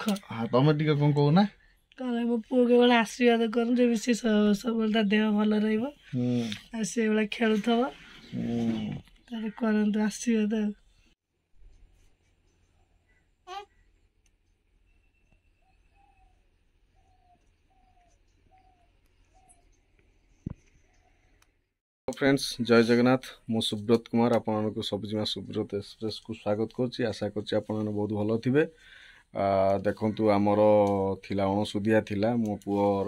हाँ तुम टे कौन कहना कौन मो पुओ के बेला आशीर्वाद कर सी सब देह भल रही खेलुव करतु आशीर्वाद फ्रेंड्स जय जगन्नाथ मु सुब्रत कुमार आपण को सबुजिमा सुब्रत एक्सप्रेस को स्वागत करछि आशा करछि आपण बहुत भलो थिबे देखंतु आमर थिला अणसुदिया थिला मो पुअर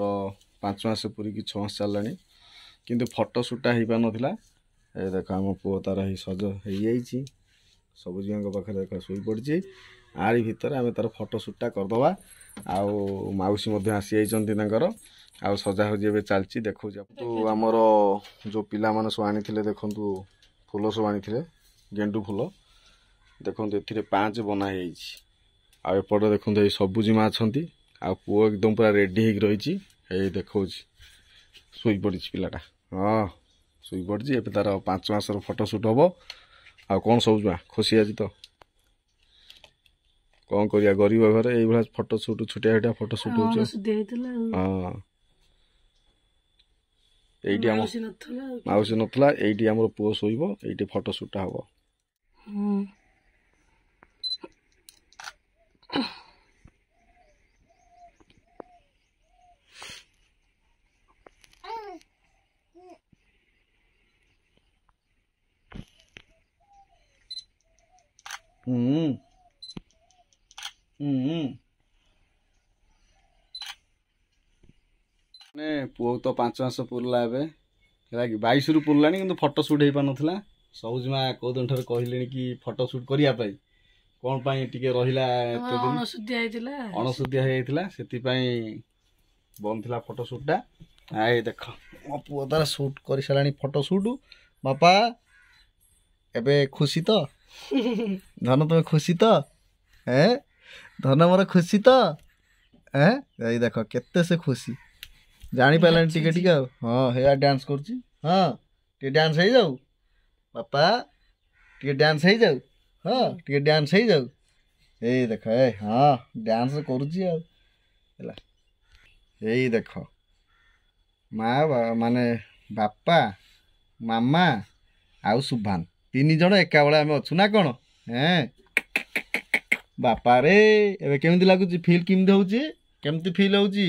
5 मास पूरी की 6 मास चलानी किंतु फोटो शूटा ही पा नथिला ए देखो आम पुओ तार ही सज हे जाईछि सबुजिमा को पाखरे देखो सोई पड़छि आरी भीतर आमे तार फोटो शूटा कर दवा आउ माउसी मध्ये आसी आइचंती तांकर आउ सजा हो जेबे चलची देखो तो आमर जो पिला माने सो आनी थिले देखंतु फूल सब आनी थिले गेंडू फूल देखंतु एथिरे 5 बना हे छि आ एपटे देखंतु ए सबुजिमा अछंती आ पुओ एकदम पूरा रेडी हे रही छि ए देखौ छि सोई पड़ी छि पिलाटा हां सोई पड़ी छि एपे तार 5 मास रो फोटो शूट होबो आ कोन सबुजिमा खुशी आजि तो कोन करिया गरीब घर एई भला फोटो शूट छुटिया छुटिया फोटो शूट हो छि हां एइटी माउसी नथला एइटी हमर पुओ सोइबो एइटी फोटो शूट हबो ने पुओ तो 5 मास पुरला एबे कि 22 रु पुरलानी किंतु फोटो शूट हे पा नथला सबुजिमा को दिन ठर कहिलेनी कि फोटो शूट करिया पई कोन पई टिके रहिला एते दिन अणसुदिया हेइतिला सेति पई बन थिला फोटो शूटटा आइ देखो मो पुओ तार शूट करि सलानी फोटो शूट बापा एबे खुशी तो धन तुम खुशी तो हैं धन मोर खुशी तो हैं ए देखो केते से खुशी जानी पालानी टिके टिके हां हेया डांस करची हां टिके डांस हे जाऊ पापा टिके डांस हे जाऊ हां टिके डांस हे जाऊ ए देखो ए हां डांस करची आ हला ए देखो माँ माने बापा मामा आउ सुभान 3 जण एका बेला आमे अछु ना कोन हैं बापा रे एबे केमिति लागुची फील केमिति होउची केमिति फील होउची